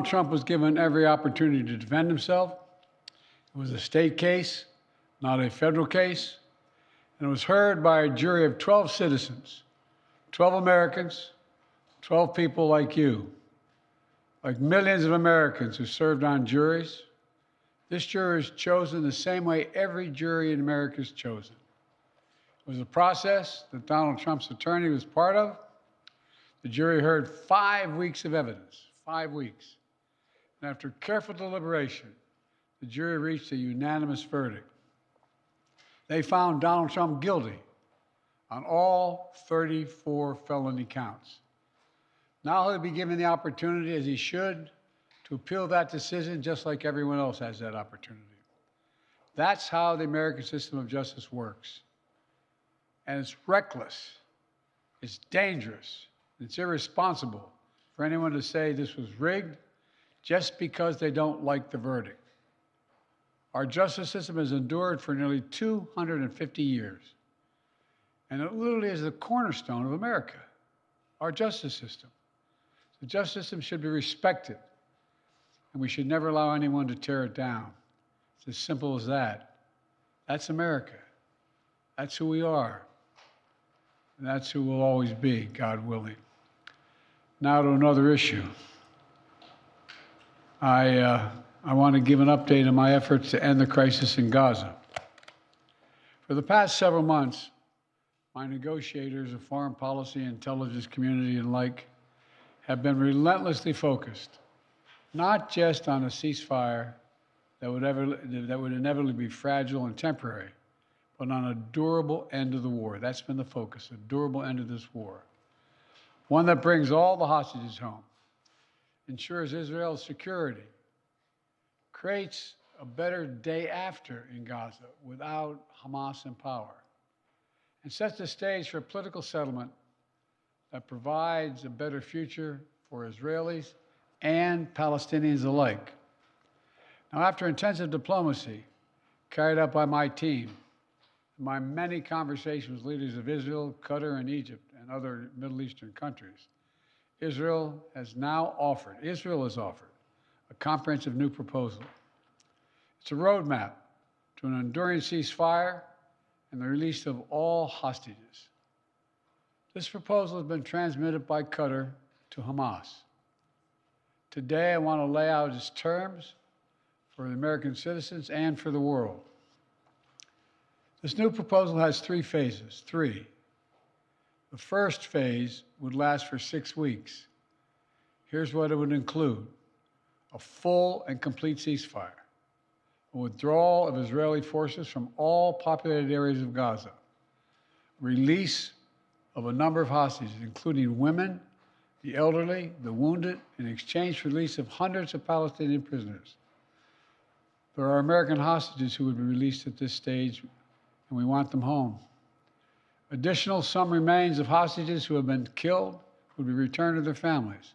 Trump was given every opportunity to defend himself. It was a state case, not a federal case, and it was heard by a jury of 12 citizens, 12 Americans, 12 people like you, like millions of Americans who served on juries. This jury is chosen the same way every jury in America is chosen. It was a process that Donald Trump's attorney was part of. The jury heard 5 weeks of evidence, 5 weeks. And after careful deliberation, the jury reached a unanimous verdict. They found Donald Trump guilty on all 34 felony counts. Now he'll be given the opportunity, as he should, to appeal that decision just like everyone else has that opportunity. That's how the American system of justice works. And it's reckless, it's dangerous, it's irresponsible for anyone to say this was rigged just because they don't like the verdict. Our justice system has endured for nearly 250 years, and it literally is the cornerstone of America, our justice system. The justice system should be respected, and we should never allow anyone to tear it down. It's as simple as that. That's America. That's who we are. And that's who we'll always be, God willing. Now to another issue. I want to give an update on my efforts to end the crisis in Gaza. For the past several months, my negotiators of foreign policy, intelligence community, and like have been relentlessly focused, not just on a ceasefire that would inevitably be fragile and temporary, but on a durable end of the war. That's been the focus, a durable end of this war. One that brings all the hostages home, ensures Israel's security, creates a better day after in Gaza without Hamas in power, and sets the stage for a political settlement that provides a better future for Israelis and Palestinians alike. Now, after intensive diplomacy carried out by my team, my many conversations with leaders of Israel, Qatar, and Egypt, and other Middle Eastern countries, Israel has offered a comprehensive new proposal. It's a roadmap to an enduring ceasefire and the release of all hostages. This proposal has been transmitted by Qatar to Hamas. Today, I want to lay out its terms for the American citizens and for the world. This new proposal has 3 phases. The first phase would last for 6 weeks. Here's what it would include: a full and complete ceasefire, a withdrawal of Israeli forces from all populated areas of Gaza, release of a number of hostages, including women, the elderly, the wounded, in exchange for release of hundreds of Palestinian prisoners. There are American hostages who would be released at this stage, and we want them home. Additional, some remains of hostages who have been killed would be returned to their families,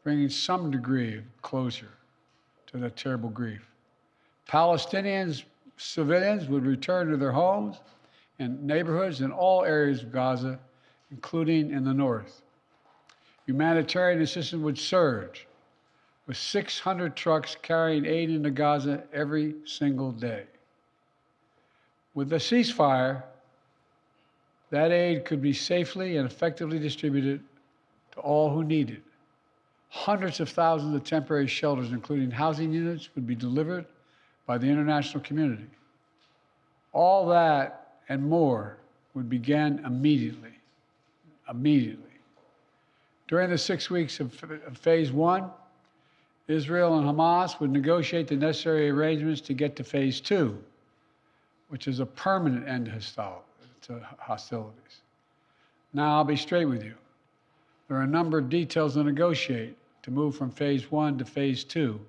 bringing some degree of closure to that terrible grief. Palestinians, civilians, would return to their homes and neighborhoods in all areas of Gaza, including in the north. Humanitarian assistance would surge, with 600 trucks carrying aid into Gaza every single day. With the ceasefire, that aid could be safely and effectively distributed to all who need it. Hundreds of thousands of temporary shelters, including housing units, would be delivered by the international community. All that and more would begin immediately. During the 6 weeks of phase 1, Israel and Hamas would negotiate the necessary arrangements to get to phase 2, which is a permanent end to hostilities. Now, I'll be straight with you. There are a number of details to negotiate to move from phase 1 to phase 2.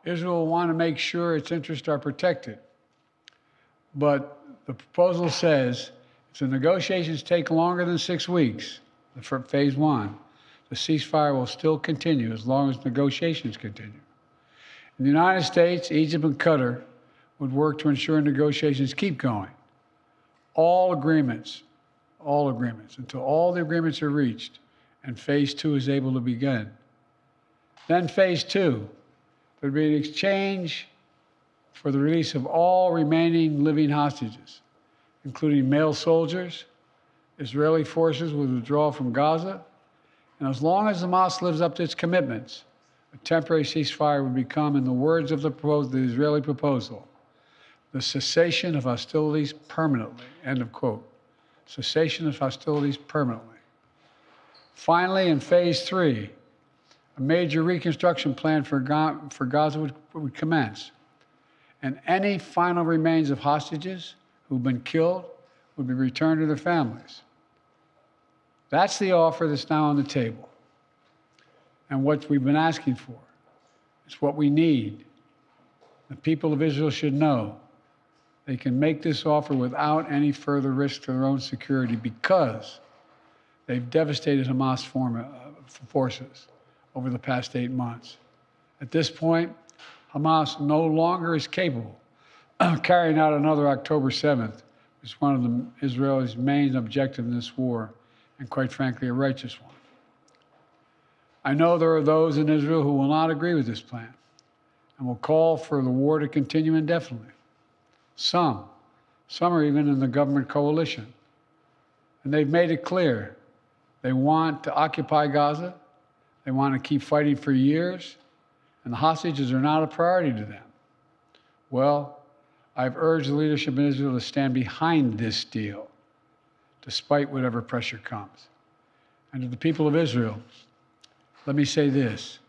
Israel will want to make sure its interests are protected. But the proposal says if the negotiations take longer than 6 weeks for phase 1, the ceasefire will still continue as long as negotiations continue. In the United States, Egypt, and Qatar would work to ensure negotiations keep going. All agreements, until all the agreements are reached and phase 2 is able to begin. Then phase two would be an exchange for the release of all remaining living hostages, including male soldiers. Israeli forces would withdraw from Gaza, and as long as Hamas lives up to its commitments, a temporary ceasefire would become, in the words of the Israeli proposal, the cessation of hostilities permanently, end of quote. Cessation of hostilities permanently. Finally, in phase three, a major reconstruction plan for Gaza would commence, and any final remains of hostages who've been killed would be returned to their families. That's the offer that's now on the table, and what we've been asking for. It's what we need. The people of Israel should know they can make this offer without any further risk to their own security because they've devastated Hamas forces over the past 8 months. At this point, Hamas no longer is capable of carrying out another October 7th, which is one of Israel's main objectives in this war, and quite frankly, a righteous one. I know there are those in Israel who will not agree with this plan and will call for the war to continue indefinitely. Some are even in the government coalition. And they've made it clear they want to occupy Gaza, they want to keep fighting for years, and the hostages are not a priority to them. Well, I've urged the leadership in Israel to stand behind this deal, despite whatever pressure comes. And to the people of Israel, let me say this.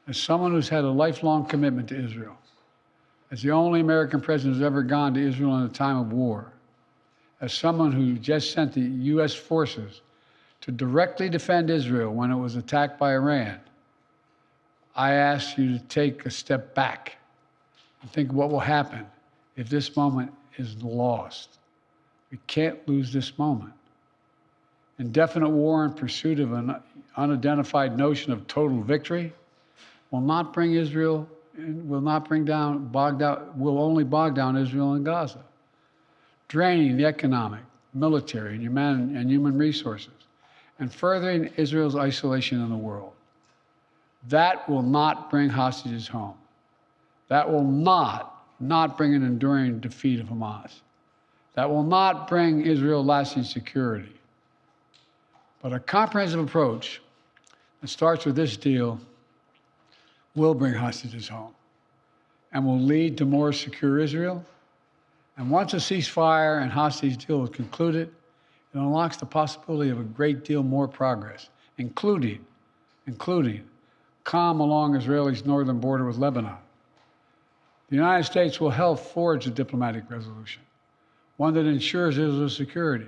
As someone who's had a lifelong commitment to Israel, as the only American president who's ever gone to Israel in a time of war, as someone who just sent the U.S. forces to directly defend Israel when it was attacked by Iran, I ask you to take a step back and think what will happen if this moment is lost. We can't lose this moment. Indefinite war in pursuit of an unidentified notion of total victory will not bring Israel, will only bog down Israel and Gaza, draining the economic, military, and human resources, and furthering Israel's isolation in the world. That will not bring hostages home. That will not bring an enduring defeat of Hamas. That will not bring Israel lasting security. But a comprehensive approach that starts with this deal will bring hostages home and will lead to more secure Israel. And once a ceasefire and hostage deal is concluded, it unlocks the possibility of a great deal more progress, including calm along Israel's northern border with Lebanon. The United States will help forge a diplomatic resolution, one that ensures Israel's security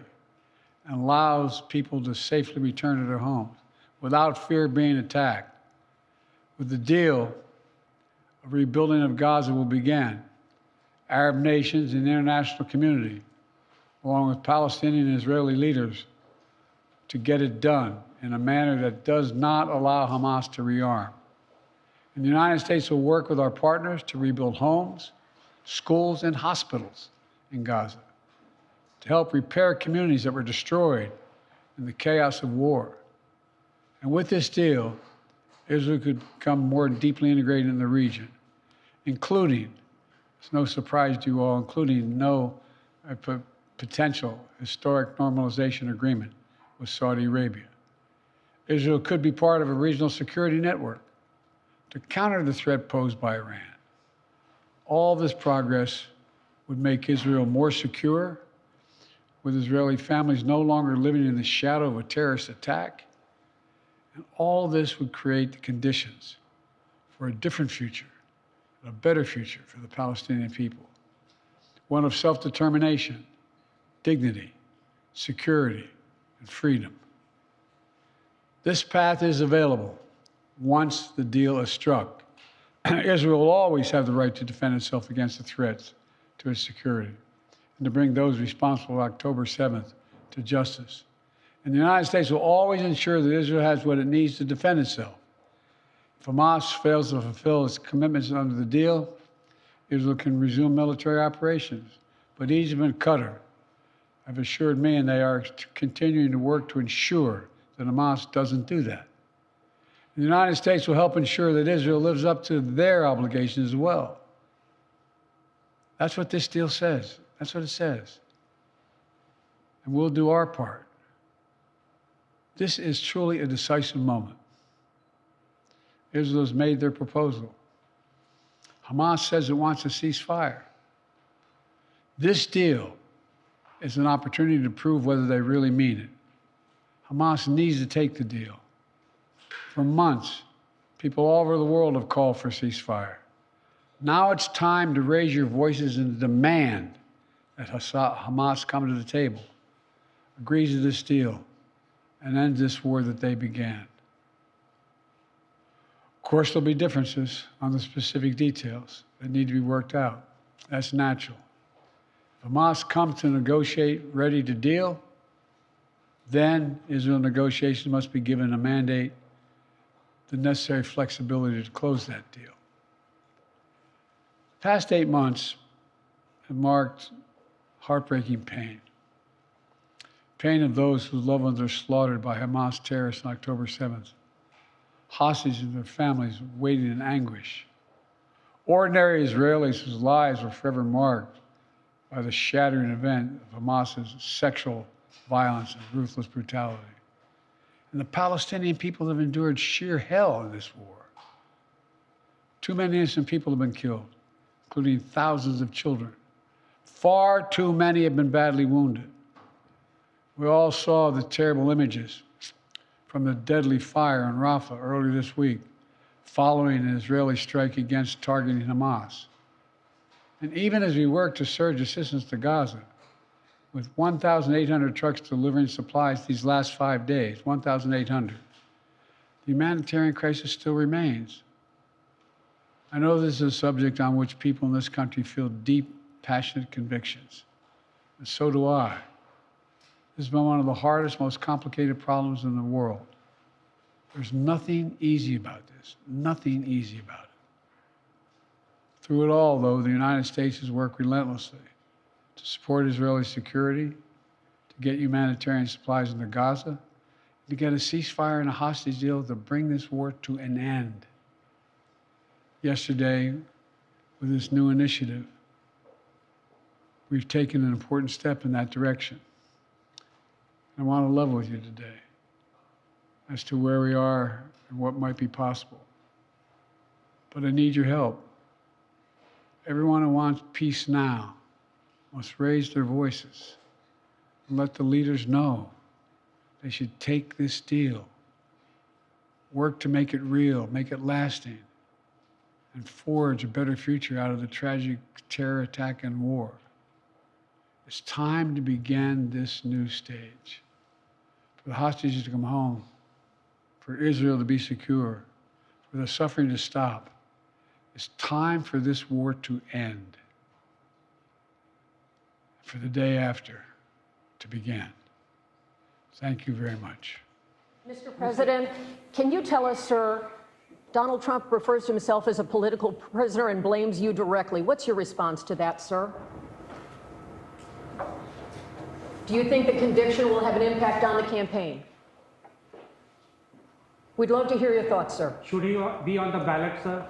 and allows people to safely return to their homes without fear of being attacked. With the deal, a rebuilding of Gaza will begin. Arab nations and the international community, along with Palestinian and Israeli leaders, to get it done in a manner that does not allow Hamas to rearm. And the United States will work with our partners to rebuild homes, schools, and hospitals in Gaza, to help repair communities that were destroyed in the chaos of war. And with this deal, Israel could become more deeply integrated in the region, including, it's no surprise to you all, including no potential historic normalization agreement with Saudi Arabia. Israel could be part of a regional security network to counter the threat posed by Iran. All this progress would make Israel more secure, with Israeli families no longer living in the shadow of a terrorist attack. And all this would create the conditions for a different future, a better future for the Palestinian people, one of self-determination, dignity, security, and freedom. This path is available once the deal is struck. Israel will always have the right to defend itself against the threats to its security and to bring those responsible for October 7th to justice. And the United States will always ensure that Israel has what it needs to defend itself. If Hamas fails to fulfill its commitments under the deal, Israel can resume military operations. But Egypt and Qatar have assured me, and they are continuing to work to ensure that Hamas doesn't do that. The United States will help ensure that Israel lives up to their obligations as well. That's what this deal says. That's what it says. And we'll do our part. This is truly a decisive moment. Israel has made their proposal. Hamas says it wants a ceasefire. This deal is an opportunity to prove whether they really mean it. Hamas needs to take the deal. For months, people all over the world have called for a ceasefire. Now it's time to raise your voices and demand that Hamas come to the table, agrees to this deal, and end this war that they began. Of course, there'll be differences on the specific details that need to be worked out. That's natural. If Hamas comes to negotiate, ready to deal, then Israel negotiations must be given a mandate, the necessary flexibility to close that deal. The past 8 months have marked heartbreaking pain. Pain of those whose loved ones are slaughtered by Hamas terrorists on October 7th. Hostages and their families waiting in anguish. Ordinary Israelis whose lives were forever marked by the shattering event of Hamas's sexual violence and ruthless brutality. And the Palestinian people have endured sheer hell in this war. Too many innocent people have been killed, including thousands of children. Far too many have been badly wounded. We all saw the terrible images from the deadly fire in Rafah earlier this week, following an Israeli strike against targeting Hamas. And even as we work to surge assistance to Gaza, with 1,800 trucks delivering supplies these last 5 days, 1,800, the humanitarian crisis still remains. I know this is a subject on which people in this country feel deep, passionate convictions, and so do I. This has been one of the hardest, most complicated problems in the world. There's nothing easy about this, nothing easy about it. Through it all, though, the United States has worked relentlessly to support Israeli security, to get humanitarian supplies into Gaza, to get a ceasefire and a hostage deal to bring this war to an end. Yesterday, with this new initiative, we've taken an important step in that direction. I want to level with you today as to where we are and what might be possible. But I need your help. Everyone who wants peace now must raise their voices and let the leaders know they should take this deal, work to make it real, make it lasting, and forge a better future out of the tragic terror attack and war. It's time to begin this new stage. For the hostages to come home, for Israel to be secure, for the suffering to stop. It's time for this war to end, for the day after to begin. Thank you very much. Mr. President, can you tell us, sir, Donald Trump refers to himself as a political prisoner and blames you directly. What's your response to that, sir? Do you think the conviction will have an impact on the campaign? We'd love to hear your thoughts, sir. Should he be on the ballot, sir?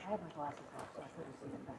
I have my glasses off, so I couldn't see them back.